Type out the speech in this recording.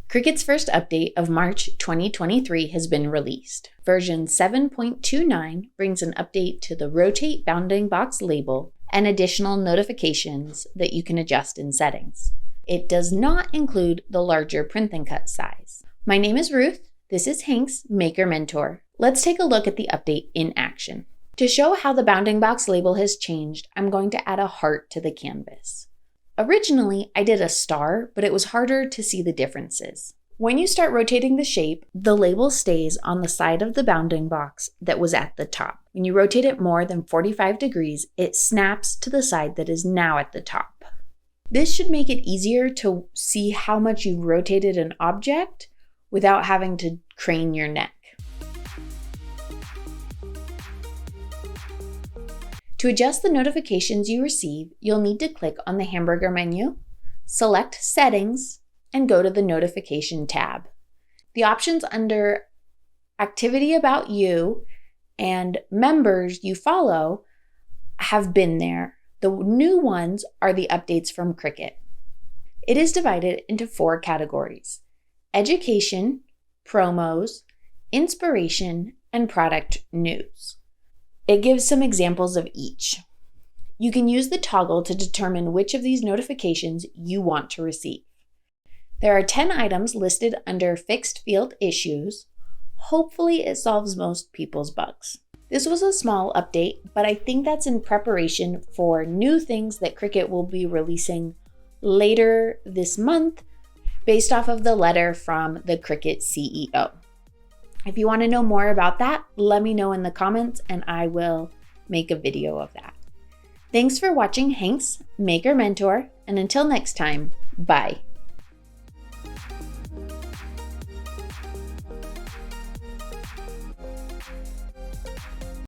Cricut's first update of March 2023 has been released. Version 7.29 brings an update to the Rotate Bounding Box label and additional notifications that you can adjust in settings. It does not include the larger print and cut size. My name is Ruth. This is Hank's Maker Mentor. Let's take a look at the update in action. To show how the bounding box label has changed, I'm going to add a heart to the canvas. Originally, I did a star, but it was harder to see the differences. When you start rotating the shape, the label stays on the side of the bounding box that was at the top. When you rotate it more than 45 degrees, it snaps to the side that is now at the top. This should make it easier to see how much you've rotated an object without having to crane your neck. To adjust the notifications you receive, you'll need to click on the hamburger menu, select Settings, and go to the Notification tab. The options under Activity About You and Members You Follow have been there. The new ones are the updates from Cricut. It is divided into 4 categories: Education, Promos, Inspiration, and Product News. It gives some examples of each. You can use the toggle to determine which of these notifications you want to receive. There are 10 items listed under Fixed Field Issues. Hopefully it solves most people's bugs. This was a small update, but I think that's in preparation for new things that Cricut will be releasing later this month based off of the letter from the Cricut CEO. If you want to know more about that, let me know in the comments and I will make a video of that. Thanks for watching Hank's Maker Mentor, and until next time, bye.